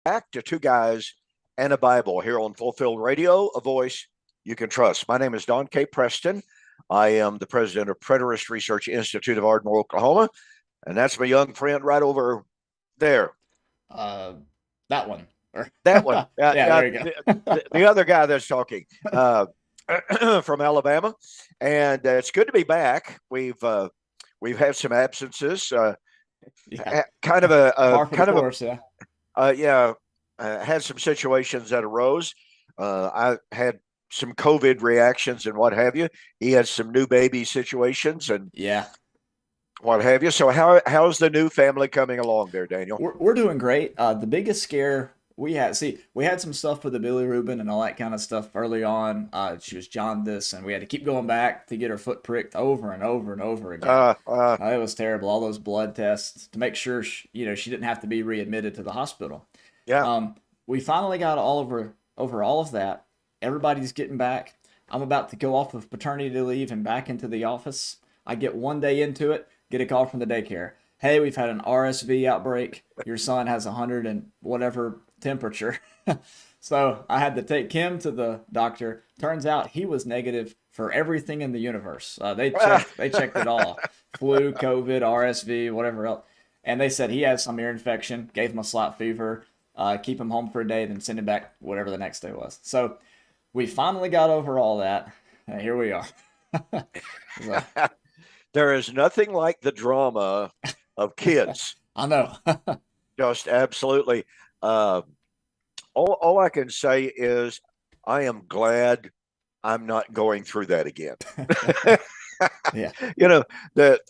back to Two Guys and a Bible here on Fulfilled Radio, a voice you can trust. My name is Don K. Preston. I am the president of Preterist Research Institute of Ardmore, Oklahoma, and that's my young friend right over there. That one. That one. Yeah, there you go. The other guy that's talking from Alabama, and it's good to be back. We've had some absences. Kind of had some situations that arose. I had some COVID reactions and what have you. He had some new baby situations and what have you. So how's the new family coming along there, Daniel? We're doing great. The biggest scare we had some stuff with the bilirubin and all that kind of stuff early on. She was jaundiced, and we had to keep going back to get her foot pricked over and over and over again. It was terrible. All those blood tests to make sure she didn't have to be readmitted to the hospital. Yeah. We finally got over all of that. Everybody's getting back. I'm about to go off of paternity leave and back into the office. I get one day into it, get a call from the daycare. Hey, we've had an RSV outbreak. Your son has 100 and whatever temperature. So I had to take him to the doctor. Turns out he was negative for everything in the universe. They checked it all. Flu, COVID, RSV, whatever else. And they said he has some ear infection, gave him a slight fever, keep him home for a day, then send him back whatever the next day was. So we finally got over all that. And here we are. So. There is nothing like the drama of kids. I know. Just absolutely. All I can say is I am glad I'm not going through that again. Yeah.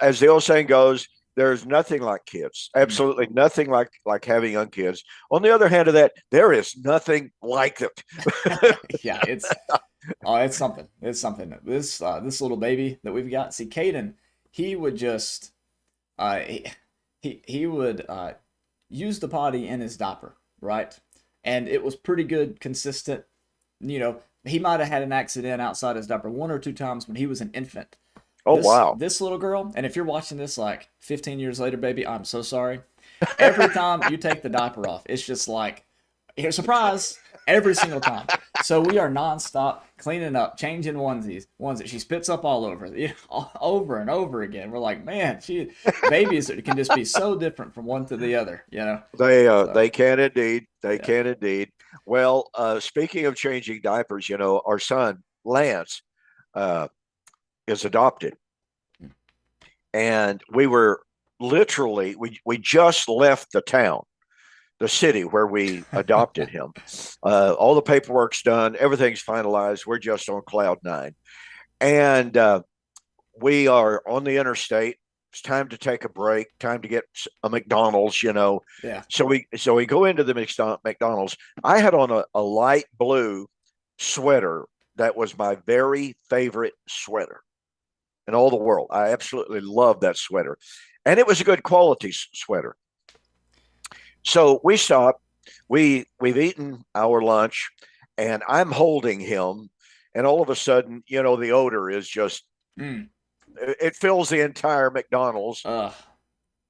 As the old saying goes, there's nothing like kids. Absolutely nothing like having young kids. On the other hand of that, there is nothing like it. Yeah, it's something. It's something. This little baby that we've got. See, Caden, he would just he would use the potty in his diaper, right? And it was pretty good, consistent. He might have had an accident outside his diaper one or two times when he was an infant. Wow. This little girl, and if you're watching this like 15 years later, baby, I'm so sorry. Every time you take the diaper off, it's just like, here's a surprise, every single time. So we are nonstop cleaning up, changing onesies. She spits up all over, over and over again. We're like, man, babies can just be so different from one to the other, They can indeed. They can indeed. Well, speaking of changing diapers, our son, Lance, is adopted. And we were literally, we just left the city where we adopted him. All the paperwork's done. Everything's finalized. We're just on cloud nine. And we are on the interstate. It's time to take a break, time to get a McDonald's, Yeah. So we go into the McDonald's. I had on a light blue sweater that was my very favorite sweater in all the world. I absolutely love that sweater. And it was a good quality sweater. So we stop. We've eaten our lunch, and I'm holding him. And all of a sudden, the odor is just, it fills the entire McDonald's.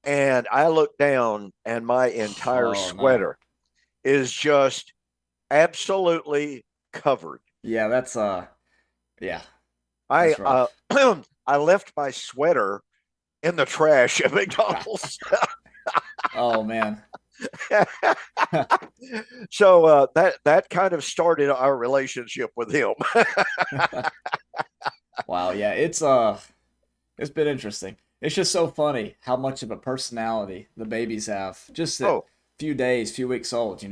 And I look down, and my entire sweater is just absolutely covered. Yeah, that's yeah. I left my sweater in the trash at McDonald's. Oh man. So that kind of started our relationship with him. Wow, yeah, it's been interesting. It's just so funny how much of a personality the babies have. Just a few weeks old.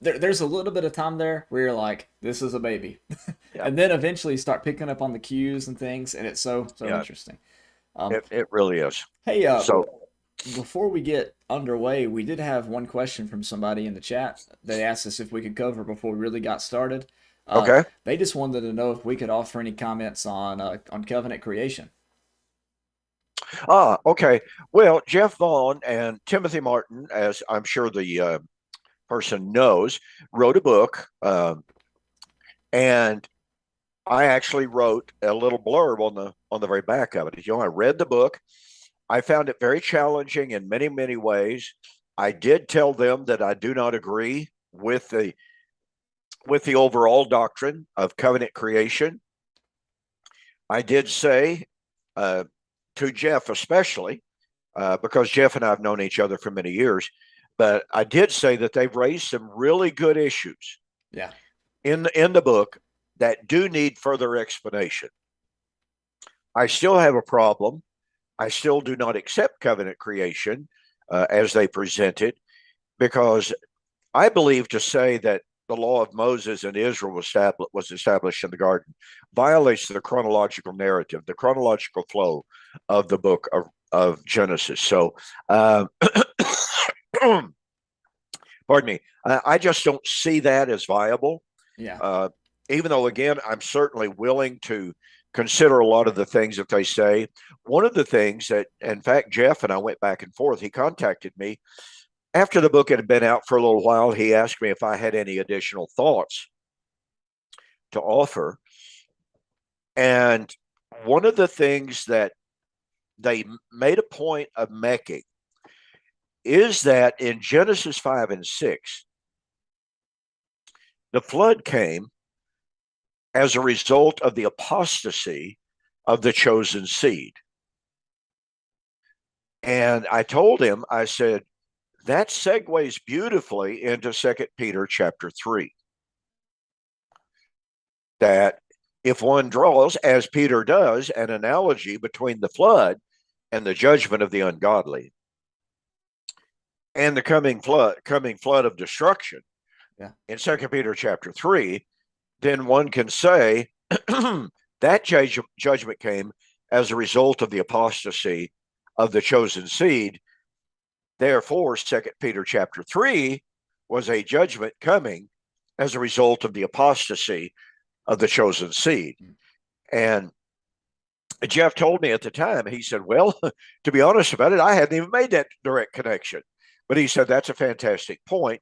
There's a little bit of time there where you're like, this is a baby. Yeah. And then eventually you start picking up on the cues and things, and it's so interesting. It really is. Hey, before we get underway, we did have one question from somebody in the chat. They asked us if we could cover before we really got started. Okay. They just wanted to know if we could offer any comments on covenant creation. Okay. Well, Jeff Vaughn and Timothy Martin, as I'm sure the person knows, wrote a book, and I actually wrote a little blurb on the very back of it. I read the book. I found it very challenging in many, many ways. I did tell them that I do not agree with the overall doctrine of covenant creation. I did say to Jeff, especially because Jeff and I have known each other for many years, but I did say that they've raised some really good issues Yeah. in the book that do need further explanation. I still have a problem. I still do not accept covenant creation as they present it, because I believe to say that the law of Moses and Israel was established in the garden violates the chronological narrative, the chronological flow of the book of Genesis. So, pardon me, I just don't see that as viable. Yeah. Even though, again, I'm certainly willing to consider a lot of the things that they say. One of the things that, in fact, Jeff and I went back and forth. He contacted me after the book had been out for a little while. He asked me if I had any additional thoughts to offer. And one of the things that they made a point of making is that in Genesis 5 and 6, the flood came as a result of the apostasy of the chosen seed. And I told him, I said, that segues beautifully into 2 Peter chapter 3. That if one draws, as Peter does, an analogy between the flood and the judgment of the ungodly and the coming flood of destruction, Yeah. in 2 Peter chapter 3, then one can say that judgment came as a result of the apostasy of the chosen seed. Therefore, 2 Peter chapter 3 was a judgment coming as a result of the apostasy of the chosen seed. And Jeff told me at the time, he said, well, to be honest about it, I hadn't even made that direct connection. But he said, that's a fantastic point.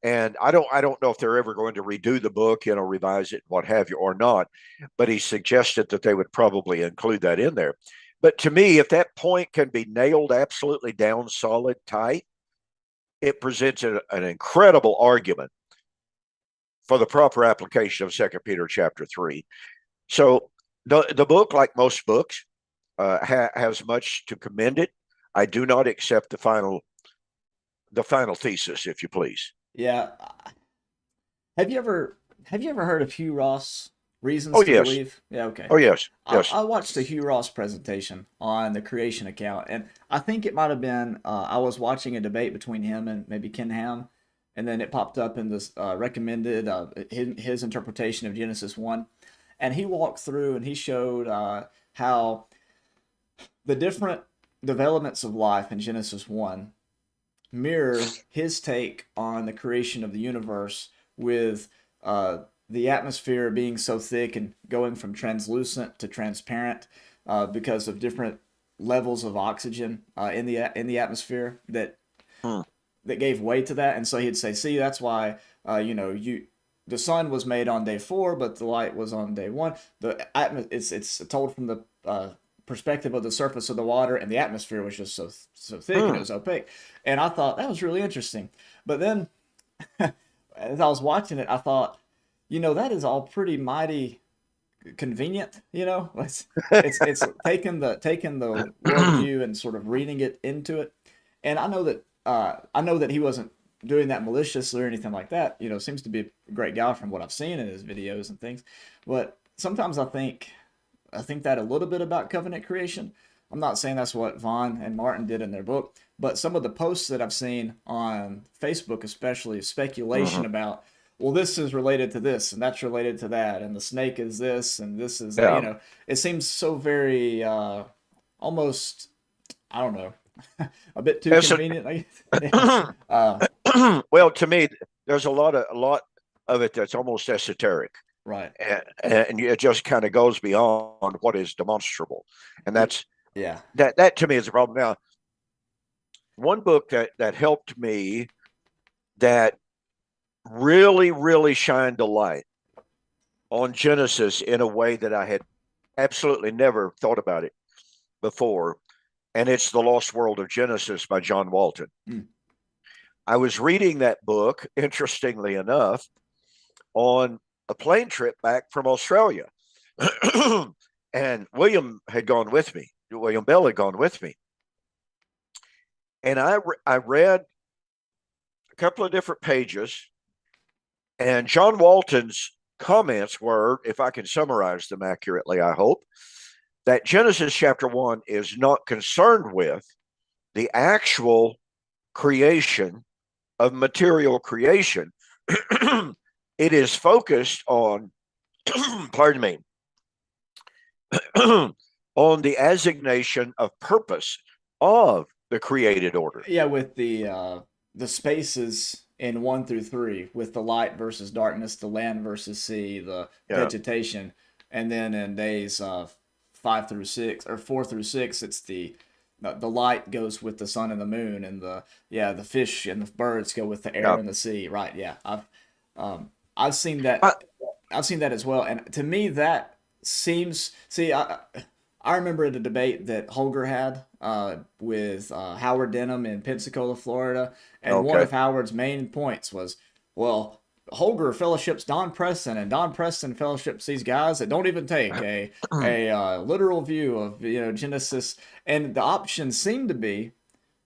And I don't know if they're ever going to redo the book, revise it, what have you, or not. But he suggested that they would probably include that in there. But to me, if that point can be nailed absolutely down solid tight, it presents an incredible argument for the proper application of 2 Peter chapter 3. So the book, like most books, has much to commend it. I do not accept the final thesis, if you please. Yeah. Have you ever heard of Hugh Ross Reasons Oh to yes. Believe? Yeah, okay. Oh yes. Yes. I watched a Hugh Ross presentation on the creation account, and I think it might have been I was watching a debate between him and maybe Ken Ham, and then it popped up in this recommended his interpretation of Genesis 1, and he walked through and he showed how the different developments of life in Genesis 1 mirror his take on the creation of the universe, with the atmosphere being so thick and going from translucent to transparent because of different levels of oxygen in the atmosphere Hmm. that gave way to that. And so he'd say, see, that's why the sun was made on day 4, but the light was on day 1. It's told from the perspective of the surface of the water, and the atmosphere was just so thick and it was opaque. And I thought that was really interesting. But then as I was watching it, I thought, that is all pretty mighty convenient. It's taking the worldview and sort of reading it into it. And I know that he wasn't doing that maliciously or anything like that. Seems to be a great guy from what I've seen in his videos and things. But sometimes I think that a little bit about covenant creation. I'm not saying that's what Vaughn and Martin did in their book, but some of the posts that I've seen on Facebook, especially, speculation about, well, this is related to this and that's related to that, and the snake is this and this is that. Yeah. It seems so very almost, I don't know, a bit too convenient. Well, to me, there's a lot of it that's almost esoteric. Right. And it just kind of goes beyond what is demonstrable, and that's Yeah. that to me is a problem. Now, one book that helped me, that really shined a light on Genesis in a way that I had absolutely never thought about it before, and it's The Lost World of Genesis by John Walton. I was reading that book, interestingly enough, on a plane trip back from Australia. And William had gone with me. William Bell had gone with me. And I read a couple of different pages, and John Walton's comments were, if I can summarize them accurately, I hope, that Genesis chapter 1 is not concerned with the actual creation of material creation. It is focused on, pardon me, on the assignation of purpose of the created order. Yeah, with the spaces in 1 through 3, with the light versus darkness, the land versus sea, the vegetation, and then in days 5 through 6 or 4 through 6, it's the light goes with the sun and the moon, and the fish and the birds go with the air and the sea. Right? Yeah, I've seen that. I've seen that as well, and to me that seems. See, I remember the debate that Holger had with Howard Denham in Pensacola, Florida, and one of Howard's main points was, well, Holger fellowships Don Preston, and Don Preston fellowships these guys that don't even take a literal view of Genesis, and the options seem to be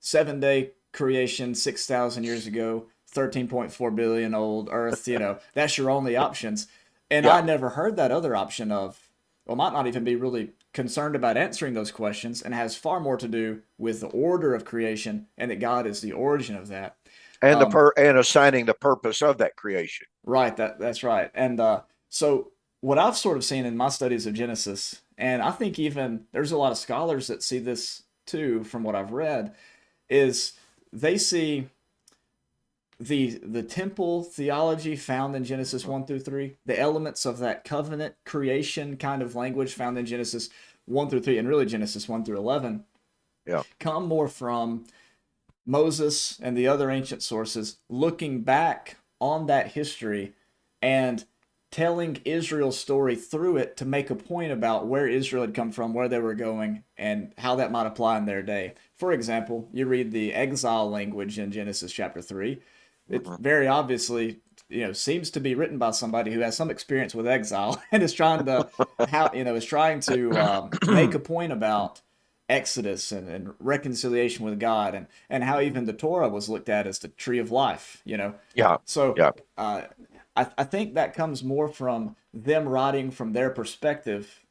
7-day creation 6,000 years ago, 13.4 billion old Earth. That's your only options, and I never heard that other option of, well, might not even be really concerned about answering those questions, and has far more to do with the order of creation, and that God is the origin of that, and and assigning the purpose of that creation. Right, that's right. And so what I've sort of seen in my studies of Genesis, and I think even there's a lot of scholars that see this too, from what I've read, is they see the temple theology found in Genesis 1 through 3, the elements of that covenant creation kind of language found in Genesis 1 through 3, and really Genesis 1 through 11, come more from Moses and the other ancient sources looking back on that history and telling Israel's story through it to make a point about where Israel had come from, where they were going, and how that might apply in their day. For example, you read the exile language in Genesis chapter 3. It very obviously, seems to be written by somebody who has some experience with exile and is trying to, make a point about Exodus and reconciliation with God, and how even the Torah was looked at as the tree of life. So I think that comes more from them writing from their perspective,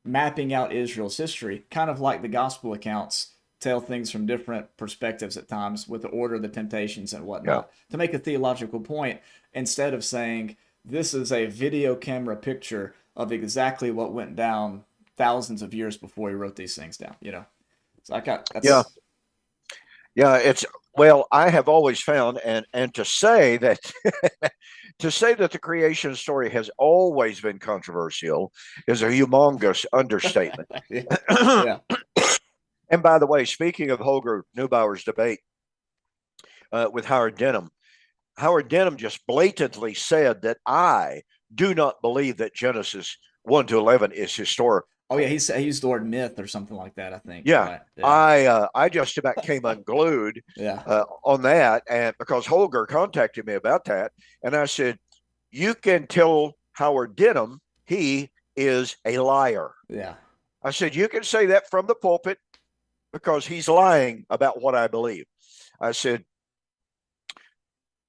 mapping out Israel's history, kind of like the gospel accounts tell things from different perspectives at times, with the order of the temptations and whatnot, to make a theological point, instead of saying this is a video camera picture of exactly what went down thousands of years before he wrote these things down. So it's, well, I have always found, and to say that the creation story has always been controversial is a humongous understatement. Yeah. And by the way, speaking of Holger Neubauer's debate with Howard Denham just blatantly said that I do not believe that Genesis 1 to 11 is historic. Oh yeah, he used the word myth or something like that, I think. Yeah, right? Yeah. I just about came unglued yeah. On that, and because Holger contacted me about that, and I said, you can tell Howard Denham he is a liar. Yeah. I said, you can say that from the pulpit, because he's lying about what I believe. I said,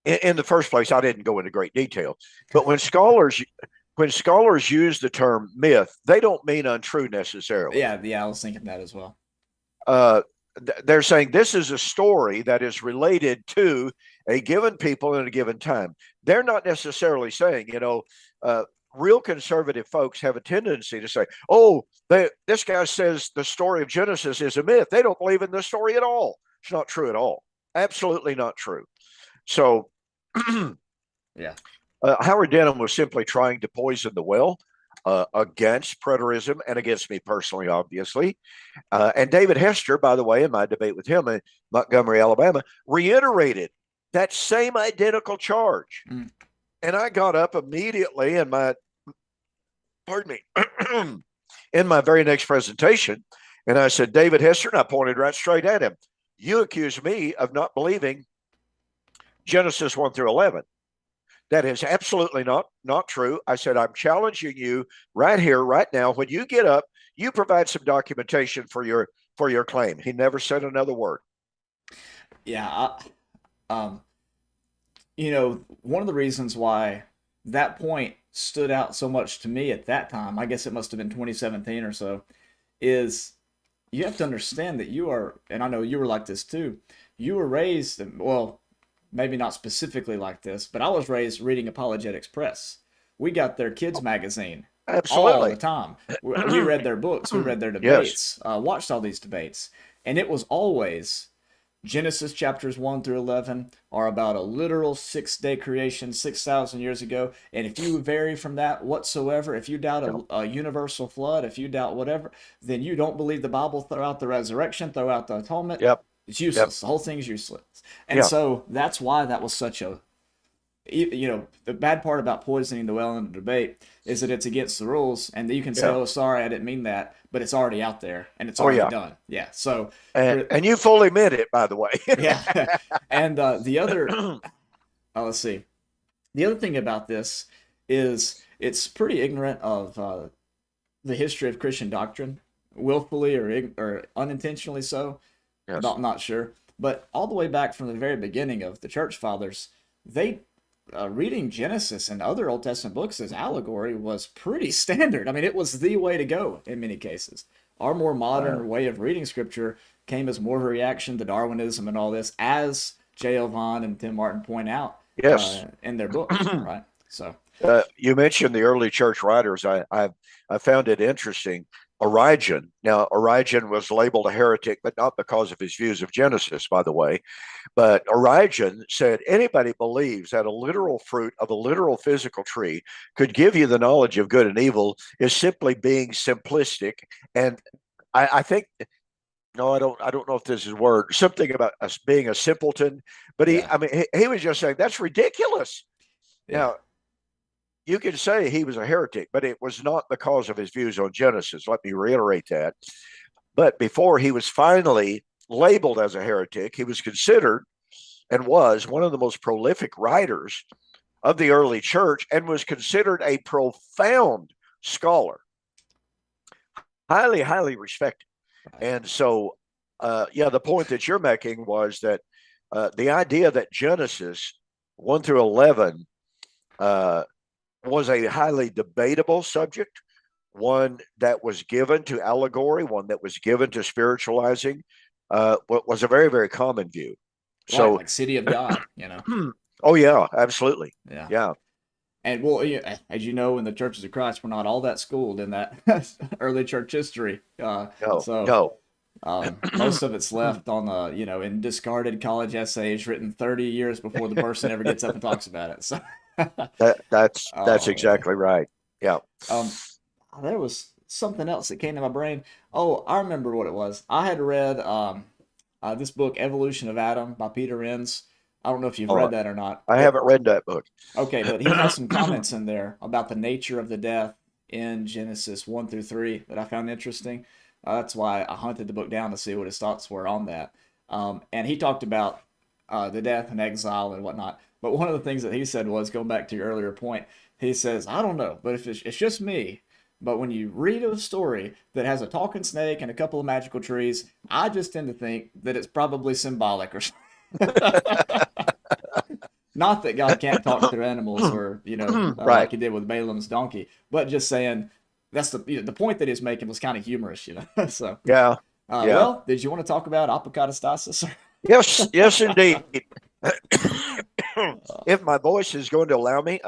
in the first place, I didn't go into great detail, but when scholars use the term myth, they don't mean untrue necessarily. Yeah, I was thinking that as well. They're saying this is a story that is related to a given people in a given time. They're not necessarily saying, real conservative folks have a tendency to say, oh, this guy says the story of Genesis is a myth. They don't believe in this story at all. It's not true at all. Absolutely not true. So, yeah. Howard Denham was simply trying to poison the well against preterism and against me personally, obviously. And David Hester, by the way, in my debate with him in Montgomery, Alabama, reiterated that same identical charge. And I got up immediately in my very next presentation, and I said, David Hester, and I pointed right straight at him. You accuse me of not believing Genesis 1 through 11. That is absolutely not true. I said, I'm challenging you right here, right now. When you get up, you provide some documentation for your claim. He never said another word. Yeah, um, one of the reasons why that point stood out so much to me at that time, I guess it must have been 2017 or so, is you have to understand that you are, and I know you were like this too, you were raised, well, maybe not specifically like this, but I was raised reading Apologetics Press. We got their kids magazine all the Absolutely. time. We read their books, we read their Yes. debates, watched all these debates, and it was always Genesis chapters 1 through 11 are about a literal 6-day creation 6,000 years ago. And if you vary from that whatsoever, if you doubt Yep. a universal flood, if you doubt whatever, then you don't believe the Bible, throw out the resurrection, throw out the atonement. Yep. It's Yep. useless. The whole thing's useless. And Yeah. so that's why that was such a, the bad part about poisoning the well in a debate is that it's against the rules, and you can say, Yeah. "Oh, sorry, I didn't mean that," but it's already out there and it's Oh already yeah. done. Yeah. So, And you fully meant it, by the way. yeah. And the other, let's see, the other thing about this is it's pretty ignorant of the history of Christian doctrine, willfully or unintentionally so. Yes. Not sure, but all the way back from the very beginning of the church fathers, they reading Genesis and other Old Testament books as allegory was pretty standard. I mean, it was the way to go in many cases. Our more modern way of reading scripture came as more of a reaction to Darwinism and all this, as J.L. Vaughn and Tim Martin point out Yes. in their books, right? So, You mentioned the early church writers. I found it interesting. Origen. Now, Origen was labeled a heretic, but not because of his views of Genesis, by the way. But Origen said anybody believes that a literal fruit of a literal physical tree could give you the knowledge of good and evil is simply being simplistic. And I think, no, I don't know if this is a word, something about us being a simpleton. But yeah, he was just saying that's ridiculous. yeah, Now, you can say he was a heretic, but it was not because of his views on Genesis. Let me reiterate that. But before he was finally labeled as a heretic, he was considered and was one of the most prolific writers of the early church and was considered a profound scholar, highly, highly respected. right. And so, the point that you're making was that the idea that Genesis 1 through 11 was a highly debatable subject, one that was given to allegory, one that was given to spiritualizing, was a very, very common view. Right, So, like City of God, oh yeah, absolutely, yeah. yeah. And well, as you know, in the churches of Christ, we're not all that schooled in that early church history. No, So no. most of it's left on in discarded college essays written 30 years before the person ever gets up and talks about it. So, That's oh man, exactly right. Yeah. um, there was something else that came to my brain. Oh, I remember what it was. I had read this book, Evolution of Adam by Peter Enns. I don't know if you've Oh, read that or not, I but haven't read that book. okay, but he has some comments in there about the nature of the death in Genesis 1 through 3 that I found interesting. That's why I hunted the book down to see what his thoughts were on that. And he talked about the death and exile and whatnot. But one of the things that he said was, going back to your earlier point, he says, I don't know, but if it's just me, but when you read a story that has a talking snake and a couple of magical trees, I just tend to think that it's probably symbolic or something. Not that God can't talk through animals or, like Right. he did with Balaam's donkey, but just saying that's the point that he's making was kind of humorous. So, Yeah. Yeah. well, did you want to talk about apokatastasis? Yes. Yes, indeed. If my voice is going to allow me,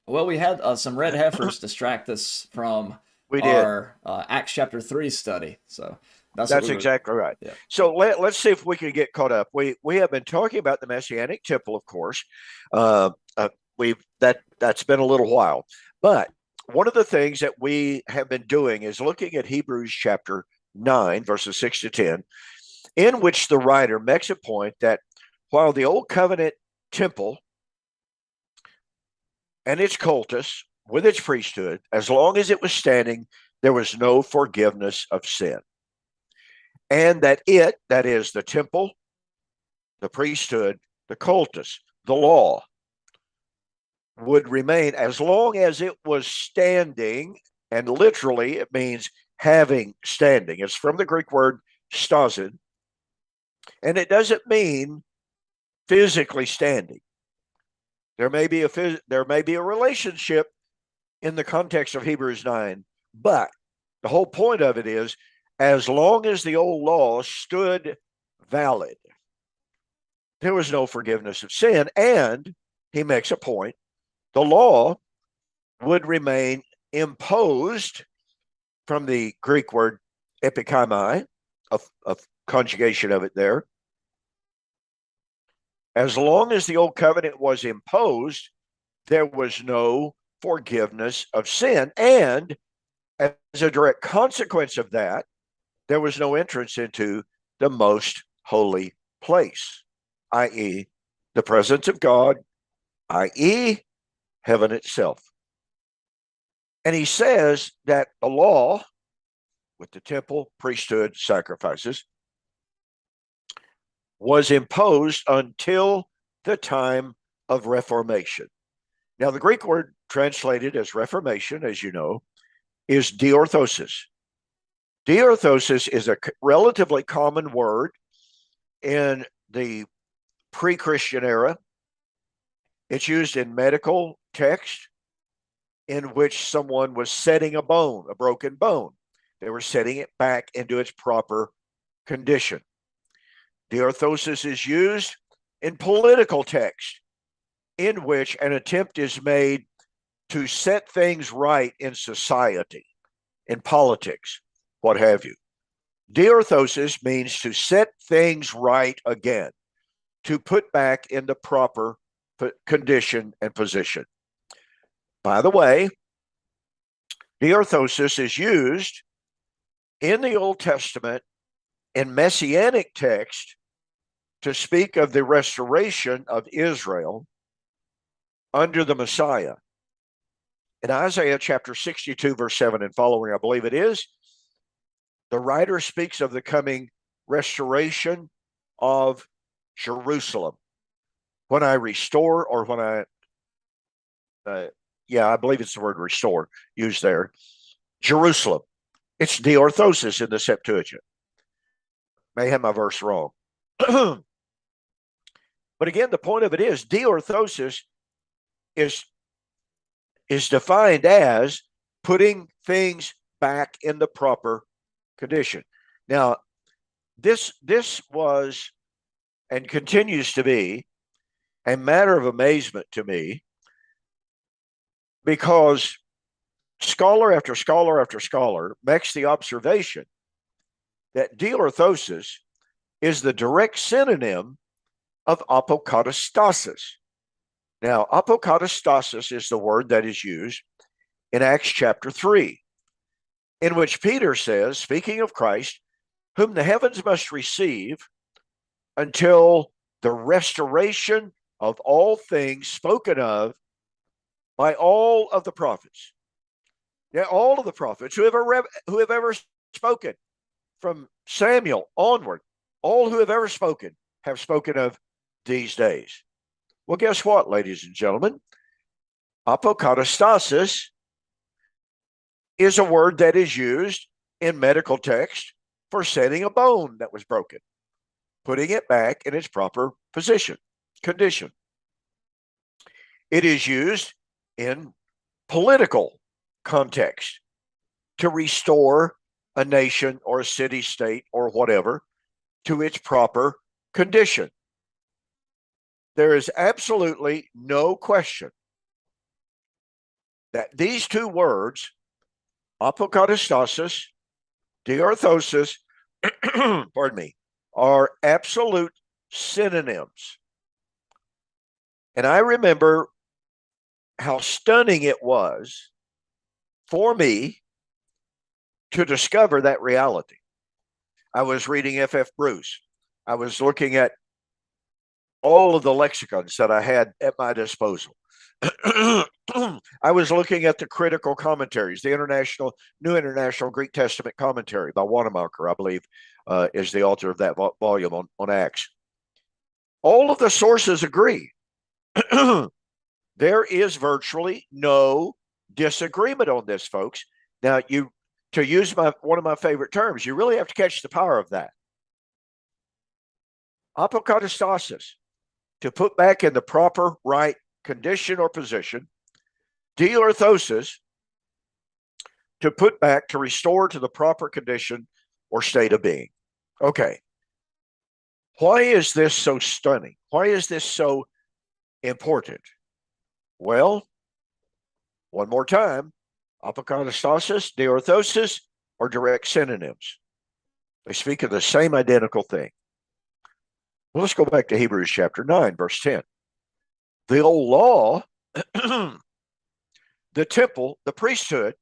Well, we had some red heifers distract us from we did. our Acts chapter 3 study. So that's what That's we were, exactly right. yeah. So let's see if we can get caught up. We have been talking about the Messianic temple, of course. Uh, that's been a little while, but one of the things that we have been doing is looking at Hebrews chapter 9, verses 6 to 10, in which the writer makes a point that while the old covenant temple and its cultus with its priesthood, as long as it was standing, there was no forgiveness of sin. And that is the temple, the priesthood, the cultus, the law would remain as long as it was standing, and literally it means having standing. It's from the Greek word stasin, and it doesn't mean physically standing. There may be a relationship in the context of Hebrews 9, but the whole point of it is, as long as the old law stood valid, there was no forgiveness of sin. And he makes a point, the law would remain imposed, from the Greek word epikaimai, a conjugation of it there. As long as the old covenant was imposed, there was no forgiveness of sin. And as a direct consequence of that, there was no entrance into the most holy place, i.e., the presence of God, i.e., heaven itself. And he says that the law, with the temple, priesthood, sacrifices, was imposed until the time of Reformation. Now, the Greek word translated as Reformation, as you know, is diorthosis. Diorthosis is a relatively common word in the pre-Christian era. It's used in medical text, in which someone was setting a bone, a broken bone. They were setting it back into its proper condition. Diorthosis is used in political text, in which an attempt is made to set things right in society, in politics, what have you. Diorthosis means to set things right again, to put back in the proper condition and position. By the way, diorthosis is used in the Old Testament in Messianic text to speak of the restoration of Israel under the Messiah. In Isaiah chapter 62, verse 7 and following, I believe it is, the writer speaks of the coming restoration of Jerusalem. When I restore, or when I believe it's the word restore used there. Jerusalem. It's diorthosis in the Septuagint. May have my verse wrong. But again, the point of it is, diorthosis is defined as putting things back in the proper condition. Now, this was and continues to be a matter of amazement to me, because scholar after scholar after scholar makes the observation that diorthosis is the direct synonym of apokatastasis. Now, apokatastasis is the word that is used in Acts chapter 3, in which Peter says, speaking of Christ, whom the heavens must receive until the restoration of all things spoken of by all of the prophets. Yeah, all of the prophets who have ever spoken, from Samuel onward, all who have ever spoken have spoken of these days. Well, guess what, ladies and gentlemen? Apokatastasis is a word that is used in medical text for setting a bone that was broken, putting it back in its proper position, condition. It is used in political context to restore a nation or a city, state, or whatever to its proper condition. There is absolutely no question that these two words, apokatastasis, diorthosis, pardon me, are absolute synonyms. And I remember how stunning it was for me to discover that reality. I was reading F.F. Bruce. I was looking at all of the lexicons that I had at my disposal. I was looking at the critical commentaries, the New International Greek Testament Commentary by Wanamaker, I believe, is the author of that volume on Acts. All of the sources agree There is virtually no disagreement on this, folks. Now, to use one of my favorite terms, you really have to catch the power of that. Apokatastasis, to put back in the proper right condition or position. Diorthosis, to put back, to restore to the proper condition or state of being. Okay. Why is this so stunning? Why is this so important? Well, one more time, apokatastasis, diorthosis are direct synonyms. They speak of the same identical thing. Well, let's go back to Hebrews chapter 9, verse 10. The old law, the temple, the priesthood,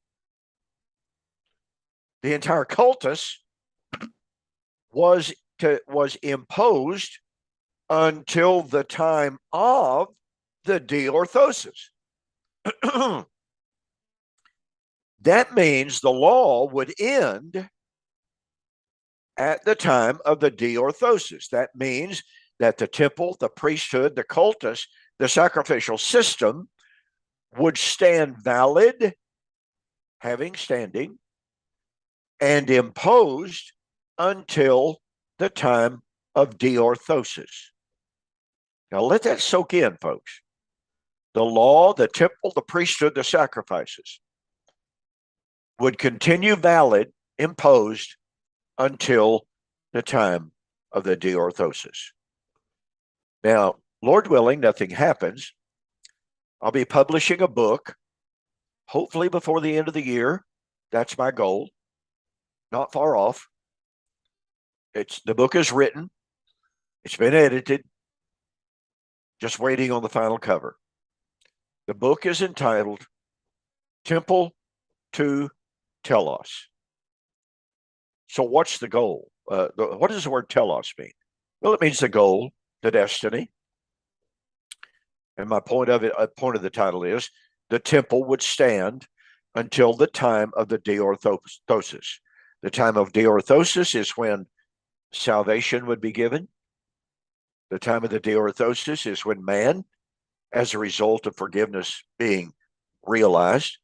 the entire cultus was imposed until the time of the diorthosis. That means the law would end at the time of the diorthosis. That means that the temple, the priesthood, the cultus, the sacrificial system would stand valid, having standing, and imposed until the time of diorthosis. Now let that soak in, folks. The law, the temple, the priesthood, the sacrifices would continue valid, imposed, until the time of the diorthosis. Now, Lord willing, nothing happens. I'll be publishing a book, hopefully before the end of the year. That's my goal. Not far off. The book is written. It's been edited. Just waiting on the final cover. The book is entitled Temple to Telos. So what's the goal? What does the word telos mean? Well, it means the goal, the destiny. And my point of the title is the temple would stand until the time of the diorthosis. The time of diorthosis is when salvation would be given. The time of the diorthosis is when man, as a result of forgiveness being realized,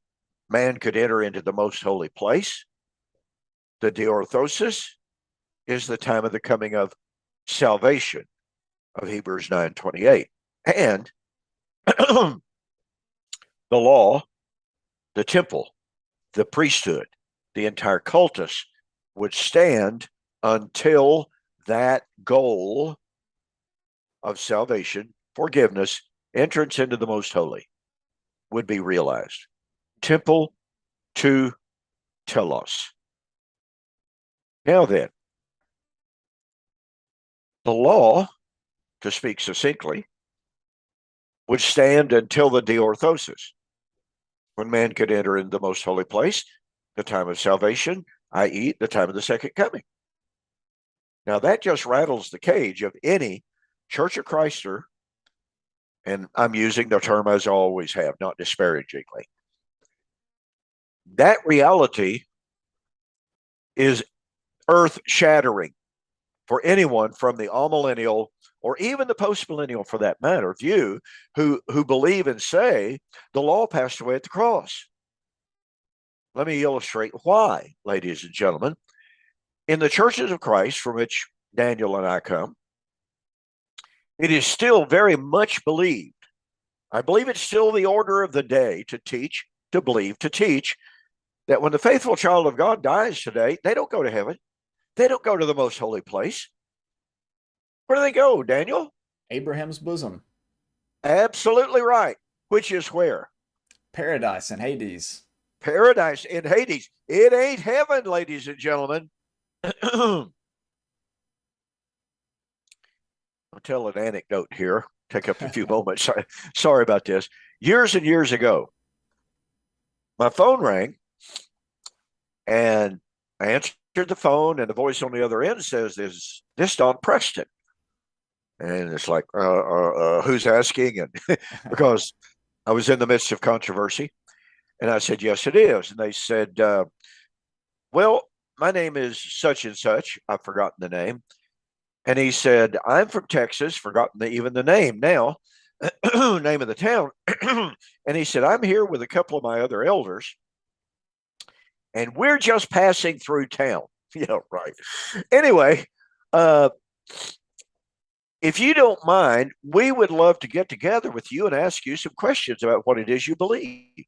man could enter into the most holy place. The diorthosis is the time of the coming of salvation of Hebrews 9:28. And the law, the temple, the priesthood, the entire cultus would stand until that goal of salvation, forgiveness, entrance into the most holy would be realized. Temple to telos. Now then, the law, to speak succinctly, would stand until the diorthosis, when man could enter in the most holy place, the time of salvation, i.e., the time of the second coming. Now that just rattles the cage of any Church of Christer, and I'm using the term as I always have, not disparagingly. That reality is earth-shattering for anyone from the amillennial or even the post-millennial, for that matter, view who believe and say the law passed away at the cross. Let me illustrate why, ladies and gentlemen. In the churches of Christ, from which Daniel and I come, it is still very much believed. I believe it's still the order of the day to teach, to believe, to teach that when the faithful child of God dies today, they don't go to heaven. They don't go to the most holy place. Where do they go, Daniel? Abraham's bosom. Absolutely right. Which is where? Paradise and Hades. Paradise in Hades. It ain't heaven, ladies and gentlemen. I'll tell an anecdote here. Take up a few moments. Sorry about this. Years and years ago, my phone rang, and I answered the phone, and the voice on the other end says, "Is this Don Preston?" And it's like, who's asking? And because I was in the midst of controversy, and I said, "Yes, it is." And they said, "Well, my name is such and such." I've forgotten the name. And he said, "I'm from Texas," forgotten even the name now. name of the town. And he said, I'm here with a couple of my other elders, and we're just passing through town. Yeah, right. Anyway, if you don't mind, we would love to get together with you and ask you some questions about what it is you believe.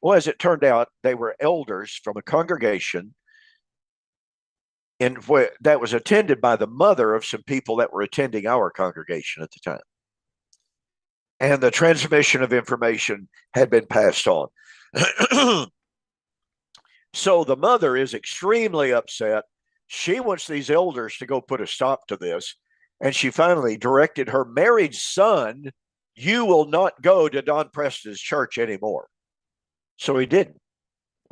Well, as it turned out, they were elders from a congregation that was attended by the mother of some people that were attending our congregation at the time. And the transmission of information had been passed on. So the mother is extremely upset. She wants these elders to go put a stop to this. And she finally directed her married son, you will not go to Don Preston's church anymore. So he didn't.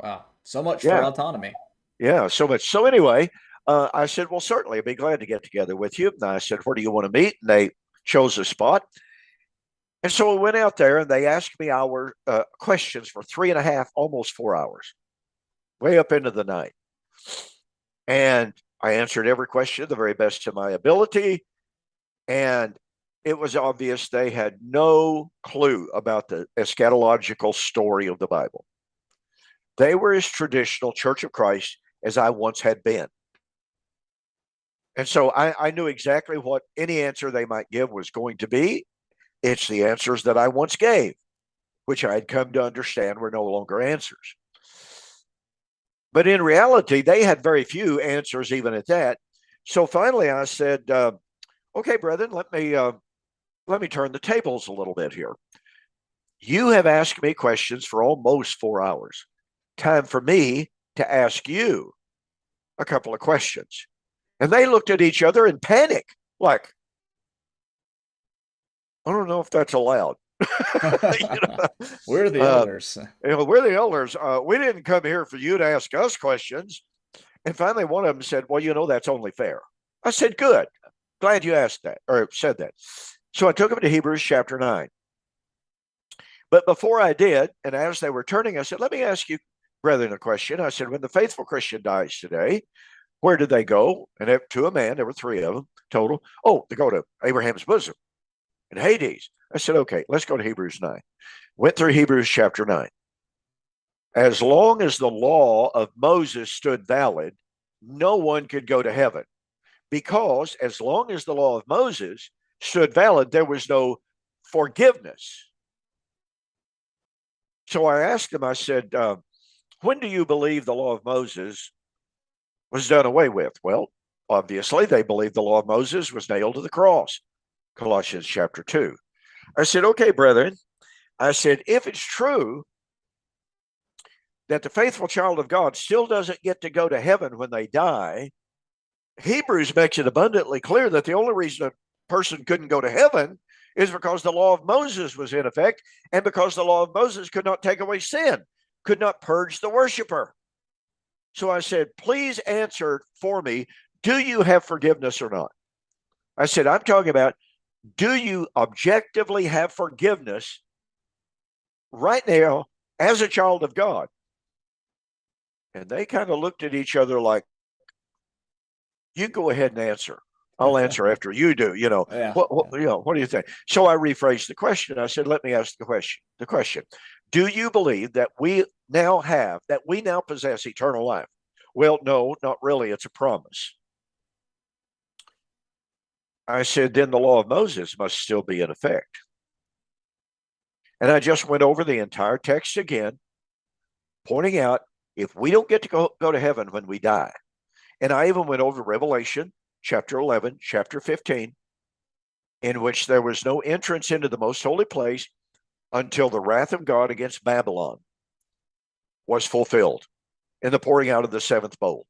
Wow. So much for autonomy. Yeah, so much. So anyway, I said, well, certainly I'd be glad to get together with you. And I said, where do you want to meet? And they chose a spot. And so we went out there and they asked me our questions for 3.5, almost 4 hours, way up into the night. And I answered every question to the very best of my ability. And it was obvious they had no clue about the eschatological story of the Bible. They were as traditional Church of Christ as I once had been. And so I knew exactly what any answer they might give was going to be. It's the answers that I once gave, which I had come to understand were no longer answers. But in reality, they had very few answers even at that. So finally I said, okay, brethren, let me turn the tables a little bit here. You have asked me questions for almost 4 hours. Time for me to ask you a couple of questions. And they looked at each other in panic, like, I don't know if that's allowed. We're the elders. We're the elders. We didn't come here for you to ask us questions. And finally, one of them said, well, that's only fair. I said, good. Glad you asked that or said that. So I took them to Hebrews chapter 9. But before I did, and as they were turning, I said, let me ask you, brethren, a question. I said, when the faithful Christian dies today, where did they go? And to a man, there were 3 of them total. Oh, they go to Abraham's bosom in Hades. I said, okay, let's go to Hebrews 9. Went through Hebrews chapter 9. As long as the law of Moses stood valid, no one could go to heaven, because as long as the law of Moses stood valid, there was no forgiveness. So I asked him, I said, when do you believe the law of Moses was done away with? Well, obviously, they believed the law of Moses was nailed to the cross, Colossians chapter 2. I said, okay, brethren, I said, if it's true that the faithful child of God still doesn't get to go to heaven when they die, Hebrews makes it abundantly clear that the only reason a person couldn't go to heaven is because the law of Moses was in effect, and because the law of Moses could not take away sin, could not purge the worshiper. So I said, please answer for me, do you have forgiveness or not? I said, I'm talking about, do you objectively have forgiveness right now as a child of God? And they kind of looked at each other like, you go ahead and answer. I'll answer after you do. What do you think? So I rephrased the question. I said, let me ask the question. The question, do you believe that we now possess eternal life? Well, no, not really. It's a promise. I said, then the law of Moses must still be in effect. And I just went over the entire text again, pointing out if we don't get to go to heaven when we die. And I even went over Revelation chapter 11, chapter 15, in which there was no entrance into the most holy place until the wrath of God against Babylon was fulfilled in the pouring out of the 7th bowl.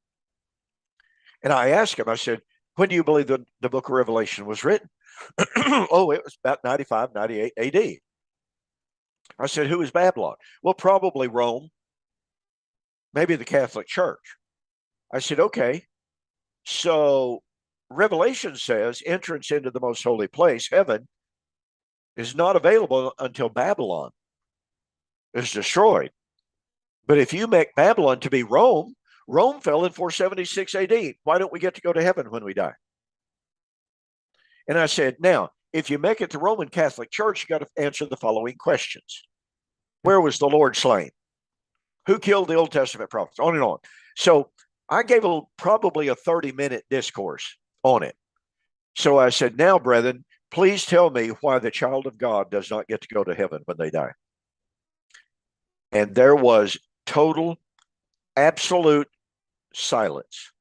And I asked him, I said, when do you believe the book of Revelation was written? Oh, it was about 95, 98 AD. I said, who is Babylon? Well, probably Rome, maybe the Catholic Church. I said, okay, so Revelation says entrance into the most holy place, heaven, is not available until Babylon is destroyed. But if you make Babylon to be Rome, Rome fell in 476 AD. Why don't we get to go to heaven when we die? And I said, now, if you make it to Roman Catholic Church, you got to answer the following questions. Where was the Lord slain? Who killed the Old Testament prophets? On and on. So I gave probably a 30-minute discourse on it. So I said, now, brethren, please tell me why the child of God does not get to go to heaven when they die. And there was total, absolute silence.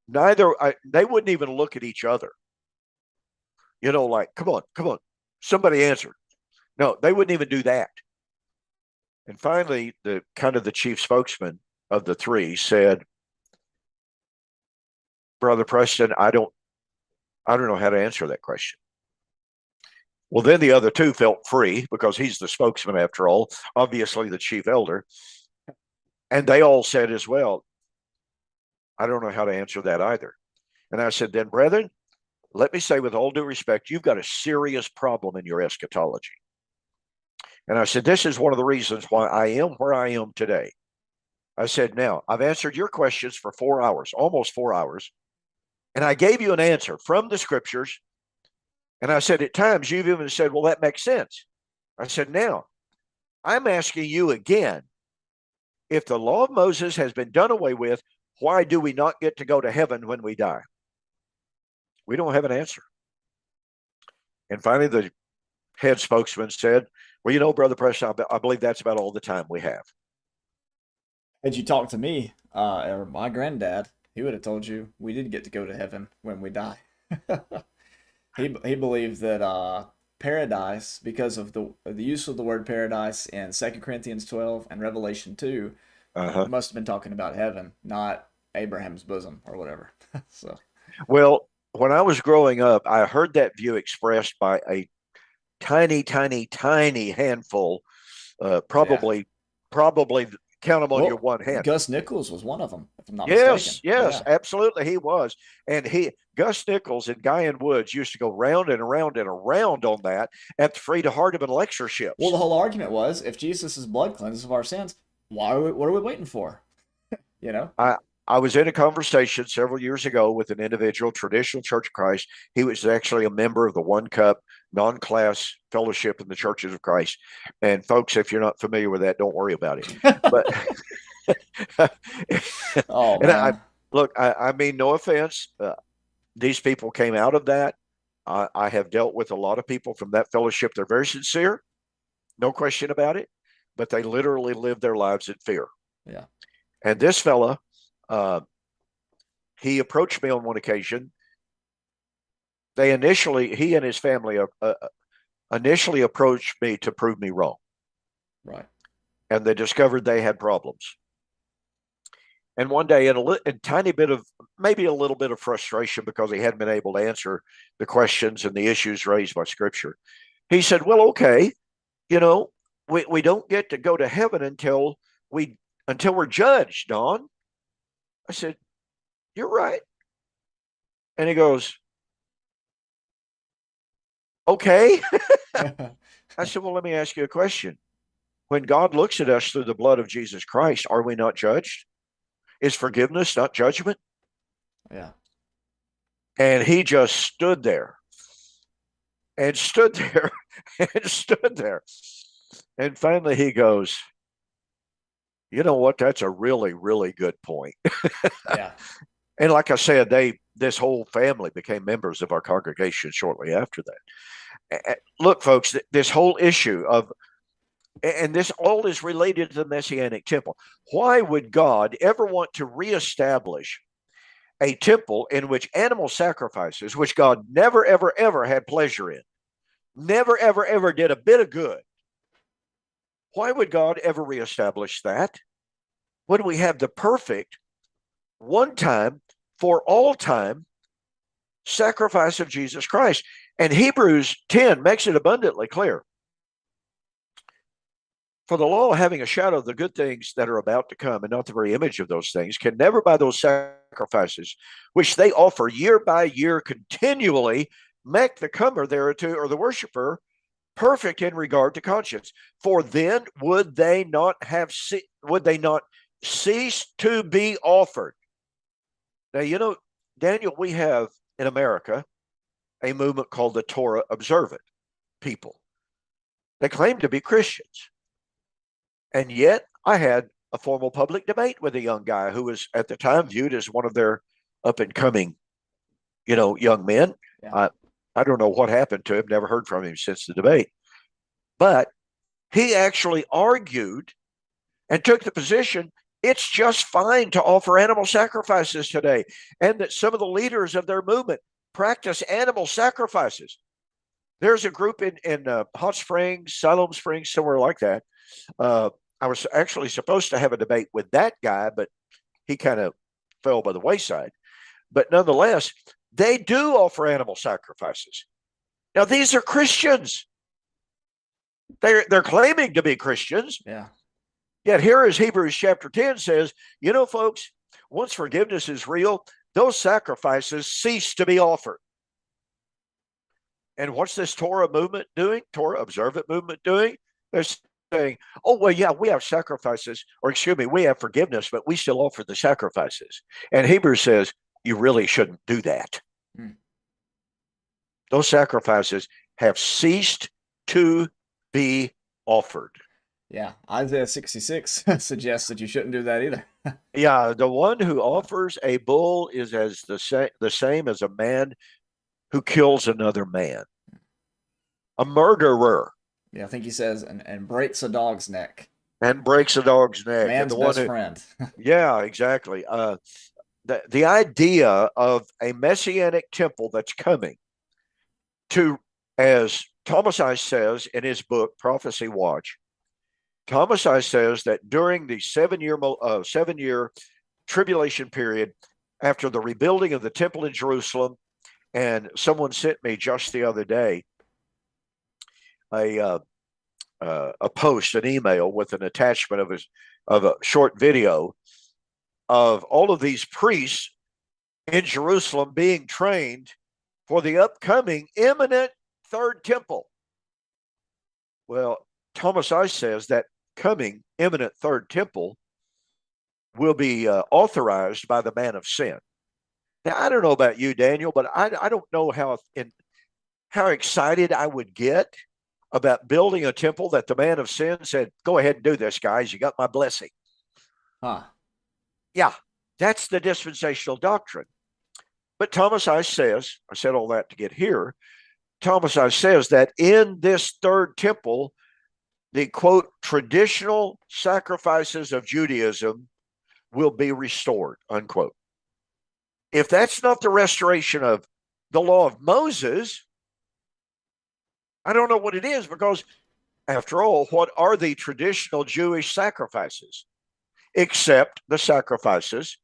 They wouldn't even look at each other. Like, come on, somebody answer. No, they wouldn't even do that. And finally, the chief spokesman of the three said, Brother Preston, I don't know how to answer that question. Well, then the other two felt free because he's the spokesman after all, obviously the chief elder. And they all said as well, I don't know how to answer that either. And I said, then, brethren, let me say with all due respect, you've got a serious problem in your eschatology. And I said, this is one of the reasons why I am where I am today. I said, now, I've answered your questions for 4 hours, almost 4 hours. And I gave you an answer from the scriptures. And I said, at times, you've even said, well, that makes sense. I said, now, I'm asking you again, if the law of Moses has been done away with, why do we not get to go to heaven when we die? We don't have an answer. And finally, the head spokesman said, well, Brother Preston, I believe that's about all the time we have. Had you talked to me or my granddad, he would have told you we did get to go to heaven when we die. He believed that paradise, because of the use of the word paradise in 2 Corinthians 12 and Revelation 2, must have been talking about heaven, not Abraham's bosom or whatever. So, well, when I was growing up, I heard that view expressed by a tiny, tiny, tiny handful, probably count them on your one hand. Gus Nichols was one of them, if I'm not mistaken. Yes, absolutely, he was. And Gus Nichols and Guy and Woods used to go round and around and around on that at the Frida Hardeman lectureships. Well, the whole argument was, if Jesus' blood cleanses of our sins, what are we waiting for? I was in a conversation several years ago with an individual, Traditional Church of Christ. He was actually a member of the One Cup non-class fellowship in the Churches of Christ. And folks, if you're not familiar with that, don't worry about it. But I mean, no offense. These people came out of that. I have dealt with a lot of people from that fellowship. They're very sincere, no question about it, but they literally live their lives in fear. Yeah. And this fella, he approached me on one occasion. He and his family initially approached me to prove me wrong. Right. And they discovered they had problems. And one day, in a tiny bit of, maybe a little bit of frustration because he hadn't been able to answer the questions and the issues raised by Scripture, he said, well, okay, we don't get to go to heaven until we're judged, Don. I said, you're right. And he goes, okay. I said, well, let me ask you a question. When God looks at us through the blood of Jesus Christ, are we not judged? Is forgiveness not judgment? Yeah. And he just stood there and stood there and stood there. And finally he goes, you know what? That's a really, really good point. Yeah. And like I said, this whole family became members of our congregation shortly after that. Look, folks, this whole issue of, and this all is related to the Messianic temple. Why would God ever want to reestablish a temple in which animal sacrifices, which God never, ever, ever had pleasure in, never, ever, ever did a bit of good? Why would God ever reestablish that when we have the perfect, one time, for all time sacrifice of Jesus Christ? And Hebrews 10 makes it abundantly clear. For the law, having a shadow of the good things that are about to come, and not the very image of those things, can never by those sacrifices, which they offer year by year continually, make the comer thereto, or the worshiper, perfect in regard to conscience. For then would they not cease to be offered? Now, Daniel, we have in America a movement called the Torah observant people. They claim to be Christians. And yet I had a formal public debate with a young guy who was at the time viewed as one of their up and coming, young men. Yeah. I don't know what happened to him, never heard from him since the debate. But he actually argued and took the position it's just fine to offer animal sacrifices today, and that some of the leaders of their movement practice animal sacrifices. There's a group in Hot Springs, Siloam Springs, somewhere like that. I was actually supposed to have a debate with that guy, but he kind of fell by the wayside. But nonetheless, they do offer animal sacrifices. Now, these are Christians. They're claiming to be Christians. Yeah. Yet here is Hebrews chapter 10 says, folks, once forgiveness is real, those sacrifices cease to be offered. And what's this Torah movement doing? Torah observant movement doing? They're saying, oh, well, yeah, we have sacrifices, or excuse me, we have forgiveness, but we still offer the sacrifices. And Hebrews says, you really shouldn't do that. Those sacrifices have ceased to be offered. Yeah, Isaiah 66 suggests that you shouldn't do that either. Yeah, the one who offers a bull is as the same as a man who kills another man, a murderer. Yeah, I think he says, and breaks a dog's neck. And breaks a dog's neck. Man's and best friend. Yeah, exactly. The idea of a Messianic temple that's coming to, as Thomas Ice says in his book, Prophecy Watch, Thomas Ice says that during the 7-year tribulation period after the rebuilding of the temple in Jerusalem, and someone sent me just the other day a post, an email with an attachment of a short video of all of these priests in Jerusalem being trained for the upcoming imminent third temple. Well, Thomas Ice says that coming imminent third temple will be authorized by the man of sin. Now, I don't know about you, Daniel, but I don't know how excited I would get about building a temple that the man of sin said, go ahead and do this, guys. You got my blessing. Yeah, that's the dispensational doctrine. But Thomas Ice says, I said all that to get here, Thomas Ice says that in this third temple, the, quote, traditional sacrifices of Judaism will be restored, unquote. If that's not the restoration of the law of Moses, I don't know what it is, because after all, what are the traditional Jewish sacrifices except the sacrifices,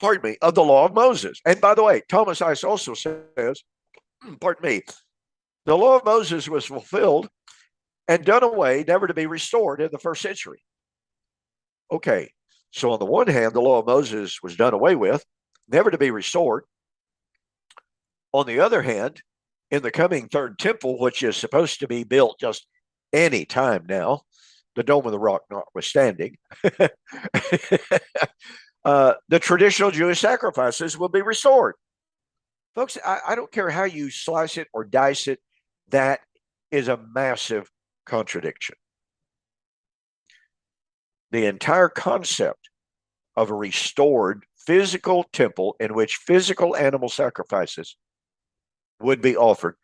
of the law of Moses? And by the way, Thomas Ice also says, the law of Moses was fulfilled and done away, never to be restored in the first century. Okay, so on the one hand, the law of Moses was done away with, never to be restored. On the other hand, in the coming third temple, which is supposed to be built just any time now, the Dome of the Rock notwithstanding, the traditional Jewish sacrifices will be restored. Folks, I don't care how you slice it or dice it, that is a massive contradiction. The entire concept of a restored physical temple in which physical animal sacrifices would be offered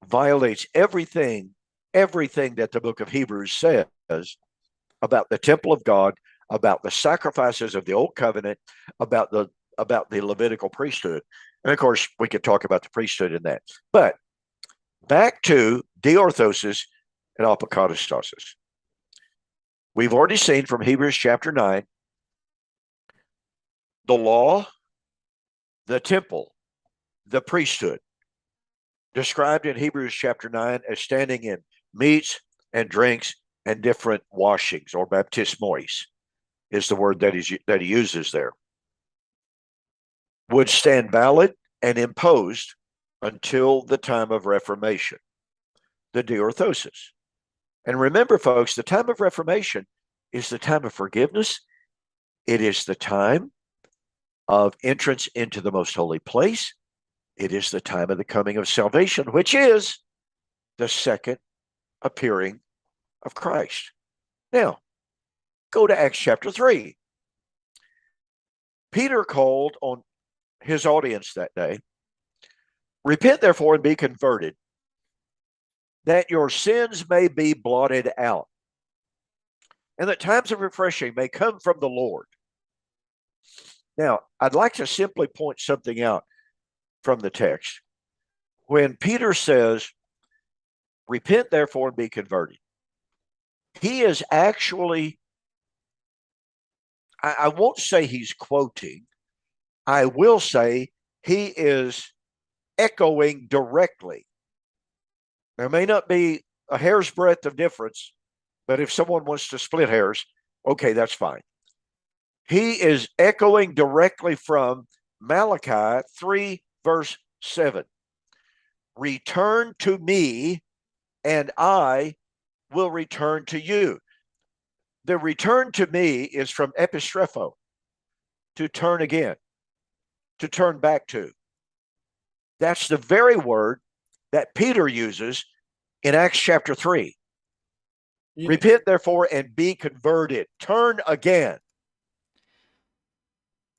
violates everything that the book of Hebrews says about the temple of God, about the sacrifices of the old covenant, about the Levitical priesthood. And of course, we could talk about the priesthood in that. But back to diorthosis and apokatastasis. We've already seen from Hebrews chapter 9, the law, the temple, the priesthood, described in Hebrews chapter 9 as standing in meats and drinks and different washings, or baptismois is the word that he uses there, would stand valid and imposed until the time of Reformation, the diorthosis. And remember, folks, the time of Reformation is the time of forgiveness. It is the time of entrance into the most holy place. It is the time of the coming of salvation, which is the second appearing of Christ. Now, go to Acts chapter 3. Peter called on his audience that day. Repent, therefore, and be converted, that your sins may be blotted out, and that times of refreshing may come from the Lord. Now, I'd like to simply point something out from the text. When Peter says, repent, therefore, and be converted, he is actually, I won't say he's quoting, I will say he is echoing directly. There may not be a hair's breadth of difference, but if someone wants to split hairs, okay, that's fine. He is echoing directly from Malachi 3, verse 7. Return to me, and I will return to you. The return to me is from epistrepho, to turn again, to turn back to. That's the very word that Peter uses in Acts chapter 3. Repent, therefore, and be converted. Turn again.